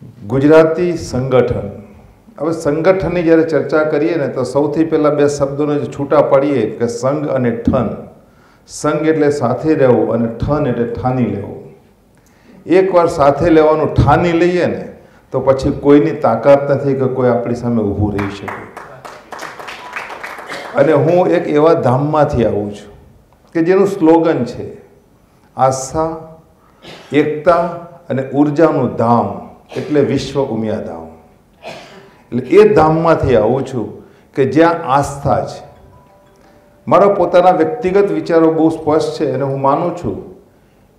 ગુજરાતી સંગઠન. હવે સંગઠનની જ્યારે ચર્ચા કરીએ ને તો સૌથી પહેલાં બે શબ્દોને છૂટા પાડીએ કે સંગ અને ઠન. સંગ એટલે સાથે રહેવું અને ઠન એટલે ઠાની લેવું. એકવાર સાથે લેવાનું ઠાની લઈએ ને તો પછી કોઈની તાકાત નથી કે કોઈ આપણી સામે ઊભું રહી શકે. અને હું એક એવા ધામમાંથી આવું છું કે જેનું સ્લોગન છે આસ્થા, એકતા અને ઉર્જાનું ધામ, એટલે વિશ્વ ઉમિયા ધામ. એટલે એ ધામમાંથી આવું છું કે જ્યાં આસ્થા છે. મારા પોતાના વ્યક્તિગત વિચારો બહુ સ્પષ્ટ છે અને હું માનું છું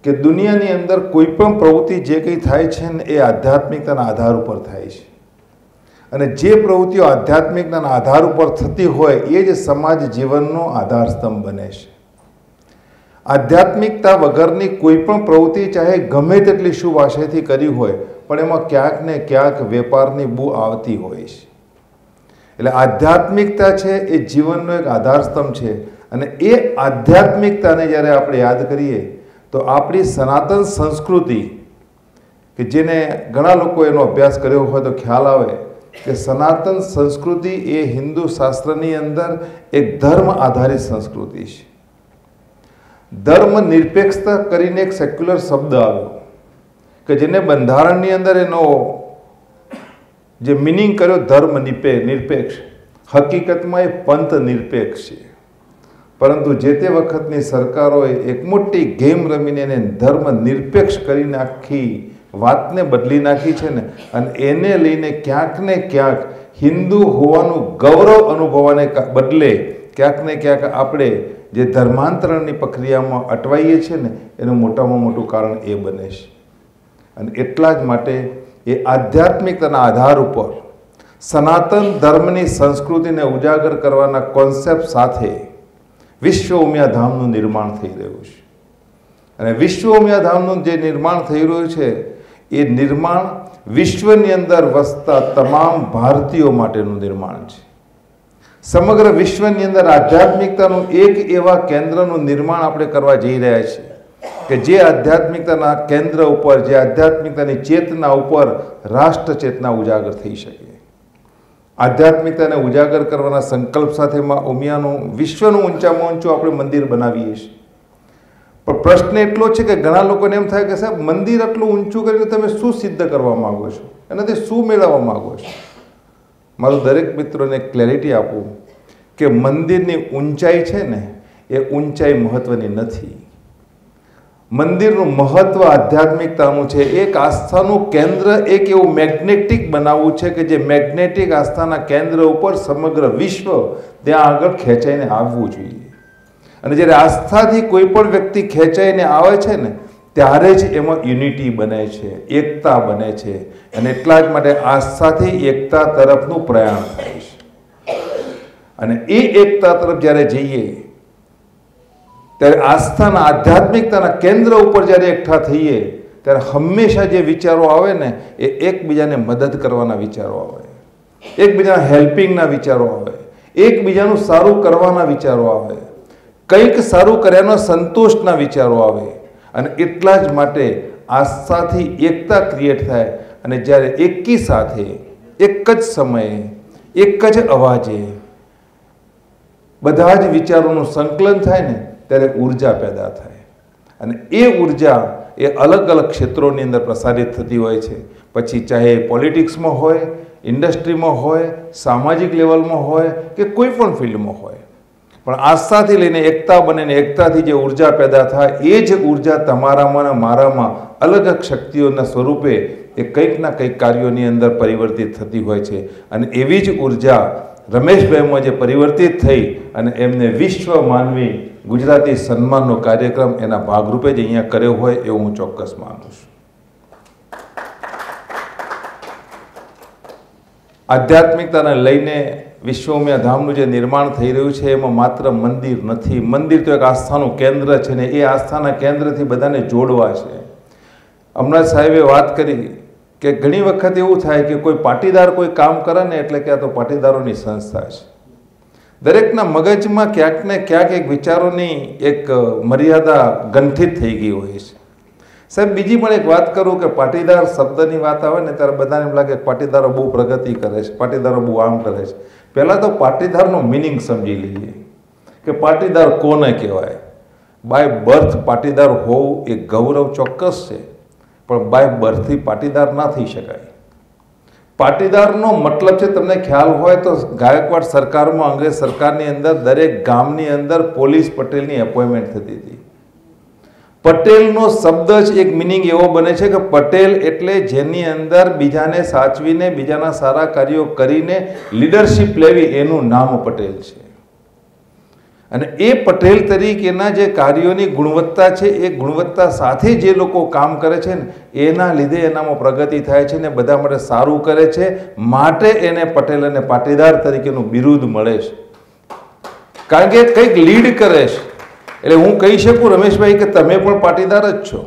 કે દુનિયાની અંદર કોઈ પણ પ્રવૃત્તિ જે કંઈ થાય છે ને એ આધ્યાત્મિકતાના આધાર ઉપર થાય છે. અને જે પ્રવૃત્તિઓ આધ્યાત્મિકતાના આધાર ઉપર થતી હોય એ જ સમાજ જીવનનો આધાર સ્તંભ બને છે. આધ્યાત્મિકતા વગરની કોઈ પણ પ્રવૃત્તિ ચાહે ગમે તેટલી શુભ આશયથી કરી હોય પણ એમાં ક્યાંક ને ક્યાંક વેપારની બૂ આવતી હોય છે. એટલે આધ્યાત્મિકતા છે એ જીવનનો એક આધાર સ્તંભ છે. અને એ આધ્યાત્મિકતાને જ્યારે આપણે યાદ કરીએ તો આપણી સનાતન સંસ્કૃતિ, કે જેને ઘણા લોકો એનો અભ્યાસ કર્યો હોય તો ખ્યાલ આવે કે સનાતન સંસ્કૃતિ એ હિન્દુ શાસ્ત્રની અંદર એક ધર્મ આધારિત સંસ્કૃતિ છે. ધર્મ નિરપેક્ષતા કરીને એક સેક્યુલર શબ્દ આવ્યો કે જેને બંધારણની અંદર એનો જે મિનિંગ કર્યો ધર્મ નિરપેક્ષ. હકીકતમાં એ પંથ નિરપેક્ષ છે. પરંતુ જે તે વખતની સરકારોએ એક મોટી ગેમ રમીને એને ધર્મ નિરપેક્ષ કરીને આખી વાતને બદલી નાખી છે ને. અને એને લઈને ક્યાંક ને ક્યાંક હિન્દુ હોવાનું ગૌરવ અનુભવવાને બદલે ક્યાંક ને ક્યાંક આપણે જે ધર્માંતરણની પ્રક્રિયામાં અટવાઈએ છીએ ને એનું મોટામાં મોટું કારણ એ બને છે. અને એટલા જ માટે એ આધ્યાત્મિકતાના આધાર ઉપર સનાતન ધર્મની સંસ્કૃતિને ઉજાગર કરવાના કોન્સેપ્ટ સાથે વિશ્વ ઉમિયા ધામનું નિર્માણ થઈ રહ્યું છે. અને વિશ્વ ઉમિયા ધામનું જે નિર્માણ થઈ રહ્યું છે એ નિર્માણ વિશ્વની અંદર વસતા તમામ ભારતીયો માટેનું નિર્માણ છે. સમગ્ર વિશ્વની અંદર આધ્યાત્મિકતાનું એક એવા કેન્દ્રનું નિર્માણ આપણે કરવા જઈ રહ્યા છીએ કે જે આધ્યાત્મિકતાના કેન્દ્ર ઉપર, જે આધ્યાત્મિકતાની ચેતના ઉપર રાષ્ટ્ર ચેતના ઉજાગર થઈ શકે. આધ્યાત્મિકતાને ઉજાગર કરવાના સંકલ્પ સાથે ઉમિયાનું વિશ્વનું ઊંચામાં ઊંચું આપણે મંદિર બનાવીએ છીએ. પણ પ્રશ્ન એટલો છે કે ઘણા લોકોને એમ થાય કે સાહેબ મંદિર આટલું ઊંચું કરીને તમે શું સિદ્ધ કરવા માગો છો, એનાથી શું મેળવવા માગો છો? મારું દરેક મિત્રોને ક્લેરિટી આપું કે મંદિરની ઊંચાઈ છે ને એ ઊંચાઈ મહત્વની નથી. મંદિરનું મહત્વ આધ્યાત્મિકતાનું છે. એક આસ્થાનું કેન્દ્ર એક એવું મેગ્નેટિક બનાવવું છે કે જે મેગ્નેટિક આસ્થાના કેન્દ્ર ઉપર સમગ્ર વિશ્વ ત્યાં આગળ ખેંચાઈને આવવું જોઈએ. અને જ્યારે આસ્થાથી કોઈ પણ વ્યક્તિ ખેંચાઈને આવે છે ને ત્યારે જ એમાં યુનિટી બને છે, એકતા બને છે. અને એટલા જ માટે આસ્થાથી એકતા તરફનું પ્રયાણ થાય છે. અને એ એકતા તરફ જ્યારે જઈએ ત્યારે આસ્થાના આધ્યાત્મિકતાના કેન્દ્ર ઉપર જ્યારે એકઠા થઈએ ત્યારે હંમેશા જે વિચારો આવે ને એ એકબીજાને મદદ કરવાના વિચારો આવે, એકબીજાના હેલ્પિંગના વિચારો આવે, એકબીજાનું સારું કરવાના વિચારો આવે, કંઈક સારું કર્યાનો સંતોષના વિચારો આવે. અને એટલા જ માટે આસ્થાથી એકતા ક્રિએટ થાય. અને જ્યારે એકી સાથે એક જ સમયે એક જ અવાજે બધા જ વિચારોનું સંકલન થાય ને ત્યારે ઉર્જા પેદા થાય. અને એ ઉર્જા એ અલગ અલગ ક્ષેત્રોની અંદર પ્રસારિત થતી હોય છે. પછી ચાહે પોલિટિક્સમાં હોય, ઇન્ડસ્ટ્રીમાં હોય, સામાજિક લેવલમાં હોય કે કોઈ પણ ફિલ્ડમાં હોય. પણ આસ્થાથી લઈને એકતા બને ને એકતાથી જે ઉર્જા પેદા થાય એ જ ઉર્જા તમારામાં અને મારામાં અલગ અલગ શક્તિઓના સ્વરૂપે એ કંઈક ના કંઈક કાર્યોની અંદર પરિવર્તિત થતી હોય છે. અને એવી જ ઉર્જા રમેશભાઈમાં જે પરિવર્તિત થઈ અને એમને વિશ્વ માનવી ગુજરાતી સન્માનનો કાર્યક્રમ એના ભાગરૂપે જ અહીંયા કર્યો હોય એવું હું ચોક્કસ માનું છું. આધ્યાત્મિકતાને લઈને વિશ્વ ઉમિયા ધામનું જે નિર્માણ થઈ રહ્યું છે એમાં માત્ર મંદિર નથી. મંદિર તો એક આસ્થાનું કેન્દ્ર છે ને એ આસ્થાના કેન્દ્રથી બધાને જોડવા છે. હમણાં સાહેબે વાત કરી કે ઘણી વખત એવું થાય કે કોઈ પાટીદાર કોઈ કામ કરે ને એટલે કે આ તો પાટીદારોની સંસ્થા છે. દરેકના મગજમાં ક્યાંક ને ક્યાંક એક વિચારોની એક મર્યાદા ગંઠિત થઈ ગઈ હોય છે. સાહેબ બીજી પણ એક વાત કરું કે પાટીદાર શબ્દની વાત આવે ને ત્યારે બધાને એમ લાગે પાટીદારો બહુ પ્રગતિ કરે છે, પાટીદારો બહુ આમ કરે છે. પહેલાં તો પાટીદારનો મિનિંગ સમજી લઈએ કે પાટીદાર કોને કહેવાય. બાય બર્થ પાટીદાર હોવું એ ગૌરવ ચોક્કસ છે, પણ બાય બર્થથી પાટીદાર ના થઈ શકાય. પાટીદારનો મતલબ છે, તમને ખ્યાલ હોય તો ગાયકવાડ સરકારમાં, અંગ્રેજ સરકારની અંદર દરેક ગામની અંદર પોલીસ પટેલની એપોઇન્ટમેન્ટ થતી હતી. પટેલનો શબ્દ જ એક મિનિંગ એવો બને છે કે પટેલ એટલે જેની અંદર બીજાને સાચવીને બીજાના સારા કાર્યો કરીને લીડરશિપ લેવી, એનું નામ પટેલ છે. અને એ પટેલ તરીકેના જે કાર્યોની ગુણવત્તા છે, એ ગુણવત્તા સાથે જે લોકો કામ કરે છે ને એના લીધે એનામાં પ્રગતિ થાય છે ને બધા માટે સારું કરે છે, માટે એને પટેલ અને પાટીદાર તરીકેનું બિરુદ મળે છે. કારણ કે કંઈક લીડ કરે છે. એટલે હું કહી શકું રમેશભાઈ કે તમે પણ પાટીદાર જ છો.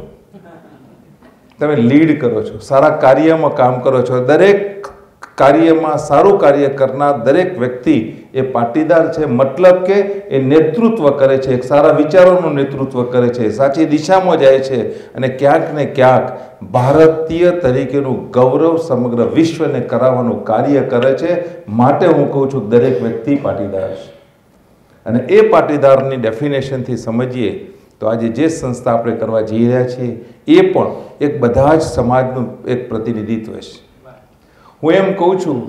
તમે લીડ કરો છો, સારા કાર્યમાં કામ કરો છો. દરેક કાર્યમાં સારું કાર્ય કરનાર દરેક વ્યક્તિ એ પાટીદાર છે. મતલબ કે એ નેતૃત્વ કરે છે, એક સારા વિચારોનું નેતૃત્વ કરે છે, સાચી દિશામાં જાય છે અને ક્યાંક ને ક્યાંક ભારતીય તરીકેનું ગૌરવ સમગ્ર વિશ્વને કરાવવાનું કાર્ય કરે છે. માટે હું કહું છું દરેક વ્યક્તિ પાટીદાર છે. અને એ પાટીદારની ડેફિનેશનથી સમજીએ તો આજે જે સંસ્થા આપણે કરવા જઈ રહ્યા છીએ એ પણ એક બધા જ સમાજનું એક પ્રતિનિધિત્વ છે. હું એમ કહું છું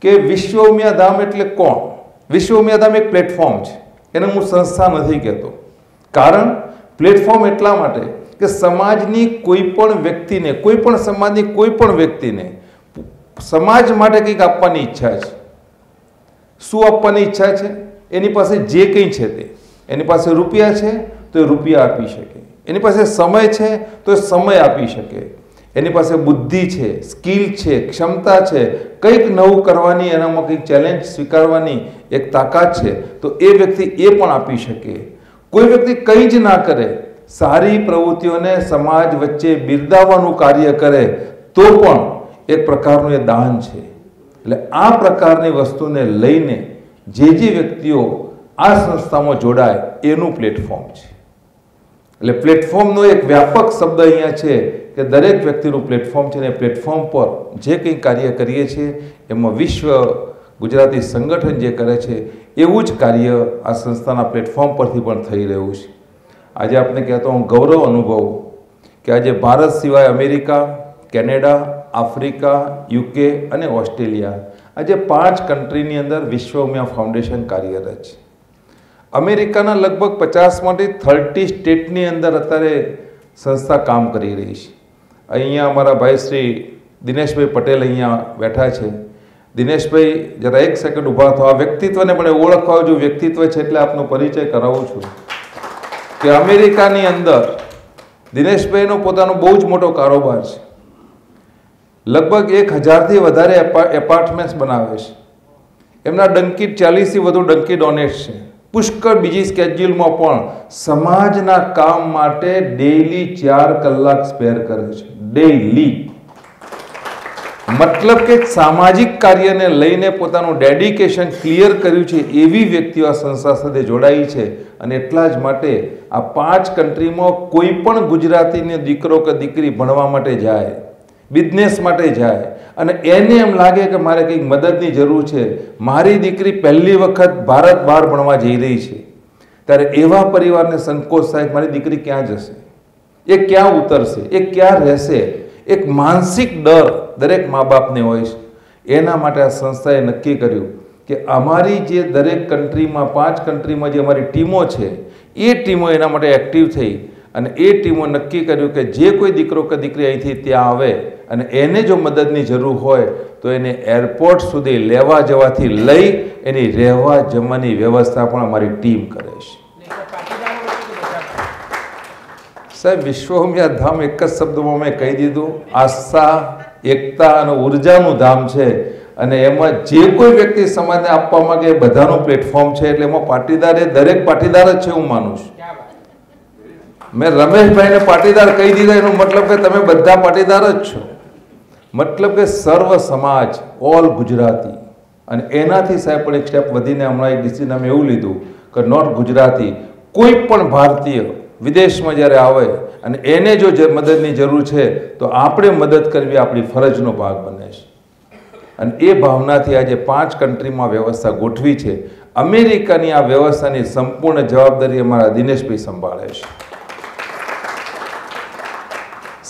કે વિશ્વ ઉમિયા ધામ એટલે કોણ? વિશ્વ ઉમિયા ધામ એક પ્લેટફોર્મ છે, એને હું સંસ્થા નથી કહેતો. કારણ પ્લેટફોર્મ એટલા માટે કે સમાજની કોઈ પણ વ્યક્તિને, કોઈ પણ સમાજની કોઈ પણ વ્યક્તિને સમાજ માટે કંઈક આપવાની ઈચ્છા છે. શું આપવાની ઈચ્છા છે? એની પાસે જે કંઈ છે તે. એની પાસે રૂપિયા છે તો એ રૂપિયા આપી શકે, એની પાસે સમય છે તો એ સમય આપી શકે, એની પાસે બુદ્ધિ છે, સ્કિલ છે, ક્ષમતા છે, કંઈક નવું કરવાની, એનામાં કંઈક ચેલેન્જ સ્વીકારવાની એક તાકાત છે તો એ વ્યક્તિ એ પણ આપી શકે. કોઈ વ્યક્તિ કંઈ જ ના કરે, સારી પ્રવૃત્તિઓને સમાજ વચ્ચે બિરદાવવાનું કાર્ય કરે તો પણ એક પ્રકારનું એ દાન છે. એટલે આ પ્રકારની વસ્તુને લઈને જે વ્યક્તિઓ આ સંસ્થામાં જોડાય એનું પ્લેટફોર્મ છે. એટલે પ્લેટફોર્મનો એક વ્યાપક શબ્દ અહીંયા છે કે દરેક વ્યક્તિનું પ્લેટફોર્મ છે, અને પ્લેટફોર્મ પર જે કંઈ કાર્ય કરીએ છીએ એમાં વિશ્વ ગુજરાતી સંગઠન જે કરે છે એવું જ કાર્ય આ સંસ્થાના પ્લેટફોર્મ પરથી પણ થઈ રહ્યું છે. આજે આપણે કહેતો હું ગૌરવ અનુભવું કે આજે ભારત સિવાય અમેરિકા, કેનેડા, આફ્રિકા, યુકે અને ઓસ્ટ્રેલિયા, આજે 5 કન્ટ્રીની અંદર વિશ્વ ઉમિયા ફાઉન્ડેશન કાર્યરત છે. અમેરિકાના લગભગ 50માંથી 30 સ્ટેટની અંદર અત્યારે સંસ્થા કામ કરી રહી છે. અહીંયા અમારા ભાઈ શ્રી દિનેશભાઈ પટેલ અહીંયા બેઠા છે. દિનેશભાઈ જરા એક સેકન્ડ ઊભા થો. આ વ્યક્તિત્વને પણ ઓળખવા જો વ્યક્તિત્વ છે એટલે આપનો પરિચય કરાવું છું કે અમેરિકાની અંદર દિનેશભાઈનો પોતાનો બહુ જ મોટો કારોબાર છે. લગભગ 1000થી વધારે એપાર્ટમેન્ટ્સ બનાવે છે. એમના ડંકી 40થી વધુ ડંકી ડોનેટ્સ છે. પુષ્કળ બીજી સ્કેડ્યુલમાં પણ સમાજના કામ માટે ડેઈલી 4 કલાક સ્પેર કરે છે. ડેઈલી. મતલબ કે સામાજિક કાર્યને લઈને પોતાનું ડેડિકેશન ક્લિયર કર્યું છે એવી વ્યક્તિઓ આ સંસ્થા સાથે જોડાઈ છે. અને એટલા જ માટે આ 5 કન્ટ્રીમાં કોઈ પણ ગુજરાતીનો દીકરો કે દીકરી ભણવા માટે જાય, બિઝનેસ માટે જાય અને એને એમ લાગે કે મારે કંઈક મદદની જરૂર છે, મારી દીકરી પહેલી વખત ભારત બહાર ભણવા જઈ રહી છે, ત્યારે એવા પરિવારને સંકોચ થાય કે મારી દીકરી ક્યાં જશે, એ ક્યાં ઉતરશે, એ ક્યાં રહેશે. એક માનસિક ડર દરેક મા બાપને હોય છે. એના માટે આ સંસ્થાએ નક્કી કર્યું કે અમારી જે દરેક કન્ટ્રીમાં 5 કન્ટ્રીમાં જે અમારી ટીમો છે એ ટીમો એના માટે એક્ટિવ થઈ અને એ ટીમો નક્કી કર્યું કે જે કોઈ દીકરો કે દીકરી અહીંથી ત્યાં આવે અને એને જો મદદની જરૂર હોય તો એને એરપોર્ટ સુધી લેવા જવાથી લઈ એની રહેવા જમવાની વ્યવસ્થા પણ અમારી ટીમ કરે છે. સાહેબ, વિશ્વ ઉમિયા ધામ એક જ શબ્દમાં મેં કહી દીધું, આસ્થા, એકતા અને ઉર્જાનું ધામ છે. અને એમાં જે કોઈ વ્યક્તિ સમાજને આપવા માંગે એ બધાનું પ્લેટફોર્મ છે. એટલે એમાં પાટીદાર એ દરેક પાટીદાર જ છે હું માનું છું. મેં રમેશભાઈને પાટીદાર કહી દીધા એનો મતલબ કે તમે બધા પાટીદાર જ છો. મતલબ કે સર્વ સમાજ, ઓલ ગુજરાતી. અને એનાથી સાહેબ પણ એક સ્ટેપ વધીને હમણાં એક ડિસિઝન અમે એવું લીધું કે નોટ ગુજરાતી, કોઈ પણ ભારતીય વિદેશમાં જ્યારે આવે અને એને જો મદદની જરૂર છે તો આપણે મદદ કરવી આપણી ફરજનો ભાગ બને છે. અને એ ભાવનાથી આજે 5 કન્ટ્રીમાં વ્યવસ્થા ગોઠવી છે. અમેરિકાની આ વ્યવસ્થાની સંપૂર્ણ જવાબદારી અમારા દિનેશભાઈ સંભાળે છે.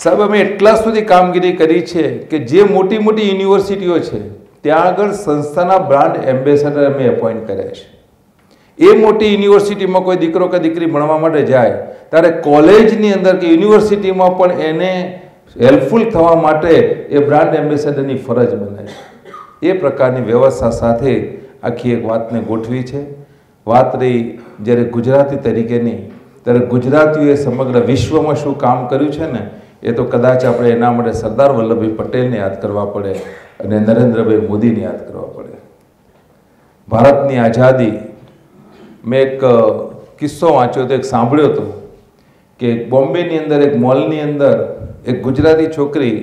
સાહેબ, અમે એટલા સુધી કામગીરી કરી છે કે જે મોટી મોટી યુનિવર્સિટીઓ છે ત્યાં આગળ સંસ્થાના બ્રાન્ડ એમ્બેસેડર અમે એપોઇન્ટ કર્યા છે. એ મોટી યુનિવર્સિટીમાં કોઈ દીકરો કે દીકરી ભણવા માટે જાય ત્યારે કોલેજની અંદર કે યુનિવર્સિટીમાં પણ એને હેલ્પફુલ થવા માટે એ બ્રાન્ડ એમ્બેસેડરની ફરજ બને છે. એ પ્રકારની વ્યવસ્થા સાથે આખી એક વાતને ગોઠવી છે. વાત રહી જ્યારે ગુજરાતી તરીકેની, ત્યારે ગુજરાતીઓએ સમગ્ર વિશ્વમાં શું કામ કર્યું છે ને, એ તો કદાચ આપણે એના માટે સરદાર વલ્લભભાઈ પટેલને યાદ કરવા પડે અને નરેન્દ્રભાઈ મોદીને યાદ કરવા પડે. ભારતની આઝાદી, મેં એક કિસ્સો વાંચ્યો હતો, એક સાંભળ્યો હતો કે બોમ્બેની અંદર એક મોલની અંદર એક ગુજરાતી છોકરી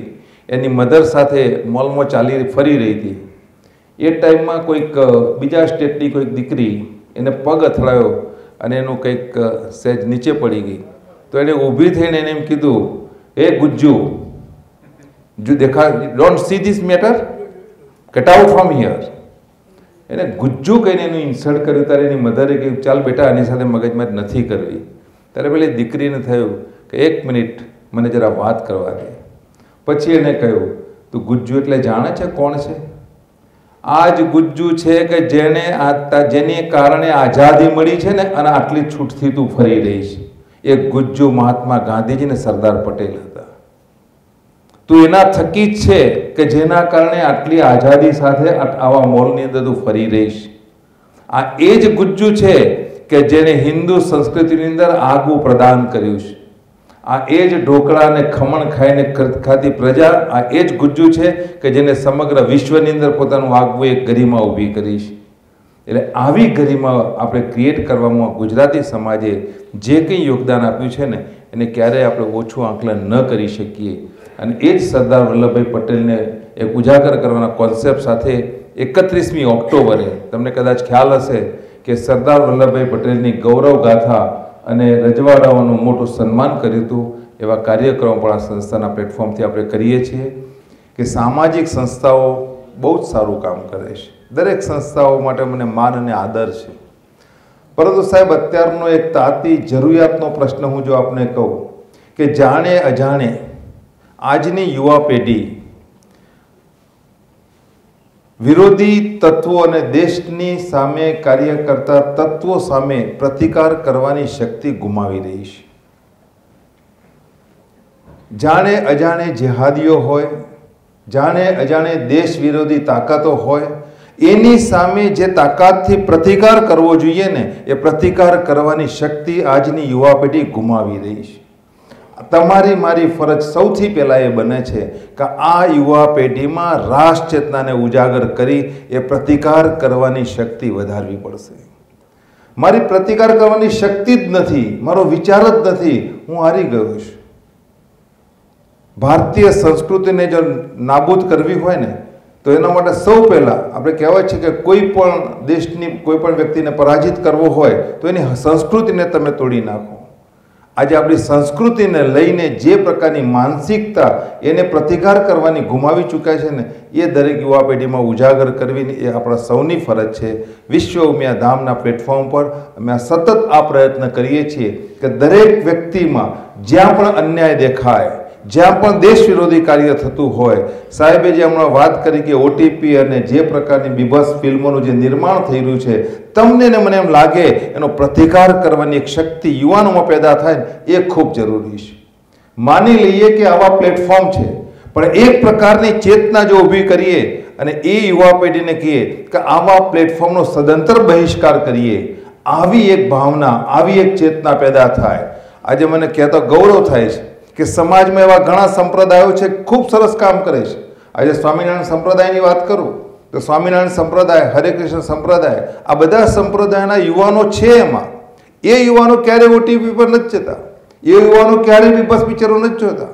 એની મધર સાથે મોલમાં ફરી રહી હતી. એ ટાઈમમાં કોઈક બીજા સ્ટેટની કોઈક દીકરી એને પગ અથડાયો અને એનું કંઈક સહેજ નીચે પડી ગઈ. તો એણે ઊભી થઈને એને એમ કીધું, એ ગુજ્જુ, જો દેખા, don't see this matter, get out from here. એને ગુજ્જુ કહીને એનું ઇન્સલ્ટ કર્યું. ત્યારે એની મધરે કહ્યું, ચાલ બેટા, આની સાથે મગજમારી નથી કરવી. ત્યારે પેલી દીકરીને થયું કે 1 મિનિટ મને જરા વાત કરવા દે. પછી એને કહ્યું, તું ગુજ્જુ એટલે જાણે છે કોણ છે? આ જ ગુજ્જુ છે કે જેને કારણે આઝાદી મળી છે ને, અને આટલી છૂટથી તું ફરી રહી છે. એ ગુજ્જુ મહાત્મા ગાંધીજી ને સરદાર પટેલ હતા. તું એના થકી જ છે કે જેના કારણે આટલી આઝાદી સાથે આવા મોલની અંદર તું ફરી રહીશ. આ એ જ ગુજ્જુ છે કે જેને હિન્દુ સંસ્કૃતિની અંદર આગવું પ્રદાન કર્યું છે. આ એ જ ઢોકળા અને ખમણ ખાઈને ખાતી પ્રજા, આ એ જ ગુજ્જુ છે કે જેને સમગ્ર વિશ્વની અંદર પોતાનું આગવું એક ગરિમા ઊભી કરી છે. એટલે આવી ગરિમા આપણે ક્રિએટ કરવામાં ગુજરાતી સમાજે જે કંઈ યોગદાન આપ્યું છે ને, એને ક્યારેય આપણે ઓછું આંકલન ન કરી શકીએ. અને એ જ સરદાર વલ્લભભાઈ પટેલને એક ઉજાગર કરવાના કોન્સેપ્ટ સાથે 31મી ઓક્ટોબરે તમને કદાચ ખ્યાલ હશે કે સરદાર વલ્લભભાઈ પટેલની ગૌરવ ગાથા અને રજવાડાઓનું મોટું સન્માન કર્યું હતું. એવા કાર્યક્રમો પણ આ સંસ્થાના પ્લેટફોર્મથી આપણે કરીએ છીએ કે સામાજિક સંસ્થાઓ બહુ જ સારું કામ કરે છે. દરેક સંસ્થાઓ માટે મને માન અને આદર છે. પરંતુ સાહેબ, અત્યારનો એક તાતી જરૂરિયાતનો પ્રશ્ન હું જો આપને કહું કે જાણે અજાણે આજની યુવા પેઢી વિરોધી તત્વો અને દેશની સામે કાર્ય કરતા તત્વો સામે પ્રતિકાર કરવાની શક્તિ ગુમાવી રહી છે. જાણે અજાણે જેહાદીઓ હોય, જાણે અજાણે દેશ વિરોધી તાકાતો હોય, એની સામે જે તાકાતથી પ્રતિકાર કરવો જોઈએ ને, એ પ્રતિકાર કરવાની શક્તિ આજની યુવા પેઢી ગુમાવી રહી છે. તમારી મારી ફરજ સૌથી પહેલાં એ બને છે કે આ યુવા પેઢીમાં રાષ્ટ્ર ચેતનાને ઉજાગર કરી એ પ્રતિકાર કરવાની શક્તિ વધારવી પડશે. મારી પ્રતિકાર કરવાની શક્તિ જ નથી, મારો વિચાર જ નથી, હું હારી ગયો છું. ભારતીય સંસ્કૃતિને જો નાબૂદ કરવી હોય ને, તો એના માટે સૌ પહેલાં આપણે કહેવાય છે કે કોઈ પણ દેશની કોઈ પણ વ્યક્તિને પરાજિત કરવો હોય તો એની સંસ્કૃતિને તમે તોડી નાખો. આજે આપણી સંસ્કૃતિને લઈને જે પ્રકારની માનસિકતા એને પ્રતિકાર કરવાની ગુમાવી ચૂક્યા છે ને, એ દરેક યુવા પેઢીમાં ઉજાગર કરવી એ આપણા સૌની ફરજ છે. વિશ્વ ઉમિયા ધામના પ્લેટફોર્મ પર અમે સતત આ પ્રયત્ન કરીએ છીએ કે દરેક વ્યક્તિમાં જ્યાં પણ અન્યાય દેખાય, જ્યાં પણ દેશ વિરોધી કાર્ય થતું હોય, સાહેબે જે હમણાં વાત કરી કે ઓટીપી અને જે પ્રકારની બીભત્સ ફિલ્મોનું જે નિર્માણ થઈ રહ્યું છે, તમને ને મને એમ લાગે એનો પ્રતિકાર કરવાની એક શક્તિ યુવાનોમાં પેદા થાય ને, એ ખૂબ જરૂરી છે. માની લઈએ કે આવા પ્લેટફોર્મ છે, પણ એક પ્રકારની ચેતના જો ઊભી કરીએ અને એ યુવા પેઢીને કહીએ કે આવા પ્લેટફોર્મનો સદંતર બહિષ્કાર કરીએ, આવી એક ભાવના, આવી એક ચેતના પેદા થાય. આજે મને કહેતો ગૌરવ થાય છે કે સમાજમાં એવા ઘણા સંપ્રદાયો છે, ખૂબ સરસ કામ કરે છે. આજે સ્વામિનારાયણ સંપ્રદાયની વાત કરું તો સ્વામિનારાયણ સંપ્રદાય, હરે કૃષ્ણ સંપ્રદાય, આ બધા સંપ્રદાયના યુવાનો છે. એમાં એ યુવાનો ક્યારેય ઓટીપી પર નથી જતા, એ યુવાનો ક્યારેય બીભત્સ પિક્ચરો નથી જોતા.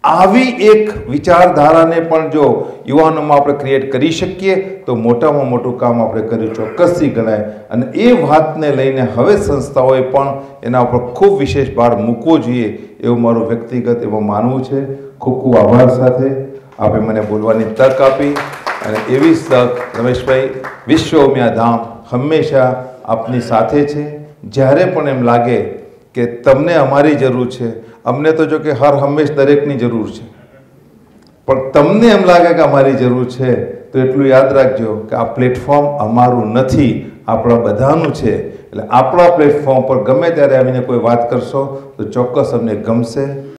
આવી એક વિચારધારાને પણ જો યુવાનોમાં આપણે ક્રિએટ કરી શકીએ તો મોટામાં મોટું કામ આપણે કર્યું ચોક્કસથી ગણાય. અને એ વાતને લઈને હવે સંસ્થાઓએ પણ એના ઉપર ખૂબ વિશેષ ભાર મૂકવો જોઈએ એવું મારું વ્યક્તિગત એવું માનવું છે. ખૂબ ખૂબ આભાર સાથે આપે મને બોલવાની તક આપી. અને એવી તક રમેશભાઈ, વિશ્વ ઉમિયા ધામ હંમેશા આપની સાથે છે. જ્યારે પણ એમ લાગે કે તમને અમારી જરૂર છે, અમને તો જો કે હર હંમેશ દરેકની જરૂર છે, પણ તમને એમ લાગે કે અમારી જરૂર છે તો એટલું યાદ રાખજો કે આ પ્લેટફોર્મ અમારું નથી, આપણા બધાનું છે. એટલે આપણા પ્લેટફોર્મ પર ગમે ત્યારે આવીને કોઈ વાત કરશો તો ચોક્કસ અમને ગમશે.